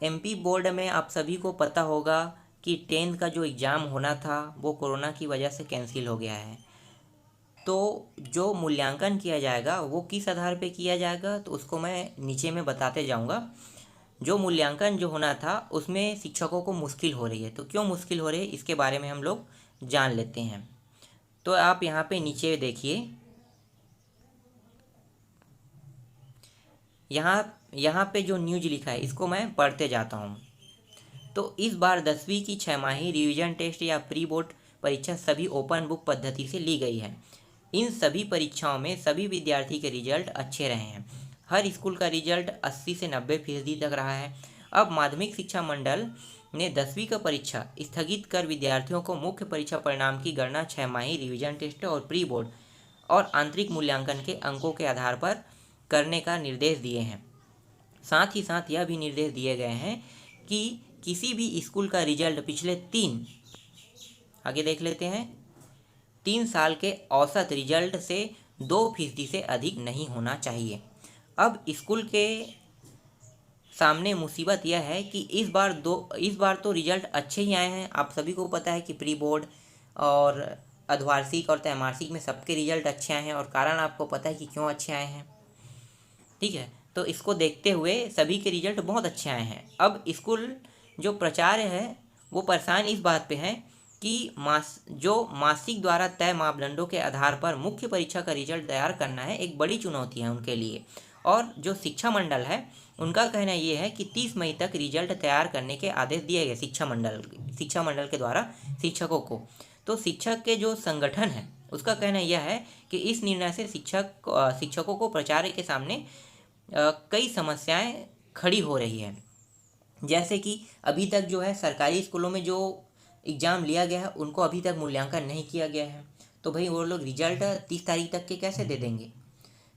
MP board में आप सभी को पता होगा कि 10th का जो एग्ज़ाम होना था वो कोरोना की वजह से कैंसिल हो गया है। तो जो मूल्यांकन किया जाएगा वो किस आधार पे किया जाएगा, तो उसको मैं नीचे में बताते जाऊंगा। जो मूल्यांकन जो होना था उसमें शिक्षकों को मुश्किल हो रही है, तो क्यों मुश्किल हो रही है इसके बारे में हम लोग जान लेते हैं। तो आप यहाँ पे नीचे देखिए, यहाँ पे जो न्यूज लिखा है इसको मैं पढ़ते जाता हूँ। तो इस बार 10वीं की छमाही रिवीजन टेस्ट या प्री बोर्ड परीक्षा सभी ओपन बुक पद्धति से ली गई है। इन सभी परीक्षाओं में सभी विद्यार्थी के रिजल्ट अच्छे रहे हैं। हर स्कूल का रिजल्ट 80 से 90% तक रहा है। अब माध्यमिक शिक्षा मंडल ने 10वीं का परीक्षा स्थगित कर विद्यार्थियों को मुख्य परीक्षा परिणाम की गणना छमाही रिवीजन टेस्ट और प्री बोर्ड और आंतरिक मूल्यांकन के अंकों के आधार पर करने का निर्देश दिए हैं। साथ ही साथ यह भी निर्देश दिए गए हैं कि किसी भी स्कूल का रिजल्ट पिछले 3 साल के औसत रिजल्ट से 2% से अधिक नहीं होना चाहिए। अब स्कूल के सामने मुसीबत यह है कि इस बार तो रिजल्ट अच्छे ही आए हैं। आप सभी को पता है कि प्री बोर्ड और अर्धवार्षिक और त्रैमासिक में सबके रिजल्ट अच्छे आए हैं, और कारण आपको पता है कि क्यों अच्छे आए हैं। ठीक है, तो इसको देखते हुए सभी के रिजल्ट बहुत अच्छे आए हैं। अब स्कूल जो प्राचार्य है वो परेशान इस बात पे है कि मासिक द्वारा तय मापदंडों के आधार पर मुख्य परीक्षा का रिजल्ट तैयार करना है एक बड़ी चुनौती है उनके लिए। और जो शिक्षा मंडल है उनका कहना ये है कि 30 मई तक रिजल्ट तैयार करने के आदेश दिए गए शिक्षा मंडल के द्वारा शिक्षकों को। तो शिक्षक के जो संगठन है उसका कहना यह है कि इस निर्णय से शिक्षकों को प्राचार्य के सामने कई समस्याएं खड़ी हो रही है। जैसे कि अभी तक जो है सरकारी स्कूलों में जो एग्ज़ाम लिया गया है उनको अभी तक मूल्यांकन नहीं किया गया है, तो भाई वो लोग रिजल्ट 30 तारीख तक के कैसे दे देंगे।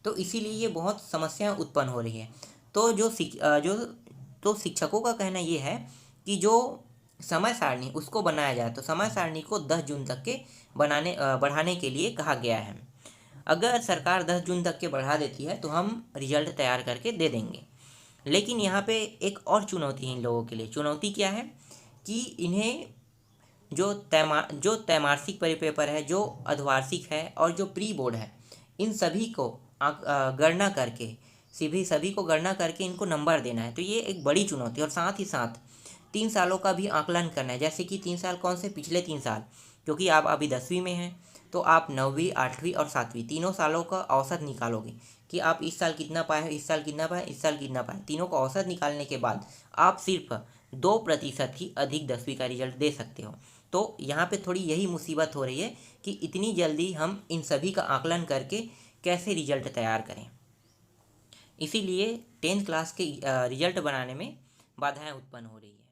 तो इसीलिए ये बहुत समस्याएं उत्पन्न हो रही है। तो जो शिक्षकों का कहना ये है कि जो समय सारणी उसको बनाया जाए, तो समय सारणी को 10 जून तक के बढ़ाने के लिए कहा गया है। अगर सरकार 10 जून तक के बढ़ा देती है तो हम रिजल्ट तैयार करके दे देंगे। लेकिन यहाँ पे एक और चुनौती है इन लोगों के लिए। चुनौती क्या है कि इन्हें जो त्रैमासिक परिपेपर है, जो अर्धवार्षिक है और जो प्री बोर्ड है, इन सभी को गणना करके सभी को गणना करके इनको नंबर देना है। तो ये एक बड़ी चुनौती है। और साथ ही साथ 3 सालों का भी आकलन करना है। जैसे कि 3 साल कौन से, पिछले 3 साल, क्योंकि आप अभी 10वीं में हैं तो आप 9वीं 8वीं और 7वीं तीनों सालों का औसत निकालोगे कि आप इस साल कितना पाए, इस साल कितना पाए, इस साल कितना पाए। तीनों का औसत निकालने के बाद आप सिर्फ 2% ही अधिक 10वीं का रिजल्ट दे सकते हो। तो यहाँ पे थोड़ी यही मुसीबत हो रही है कि इतनी जल्दी हम इन सभी का आकलन करके कैसे रिजल्ट तैयार करें। इसीलिए 10th क्लास के रिजल्ट बनाने में बाधाएं उत्पन्न हो रही है।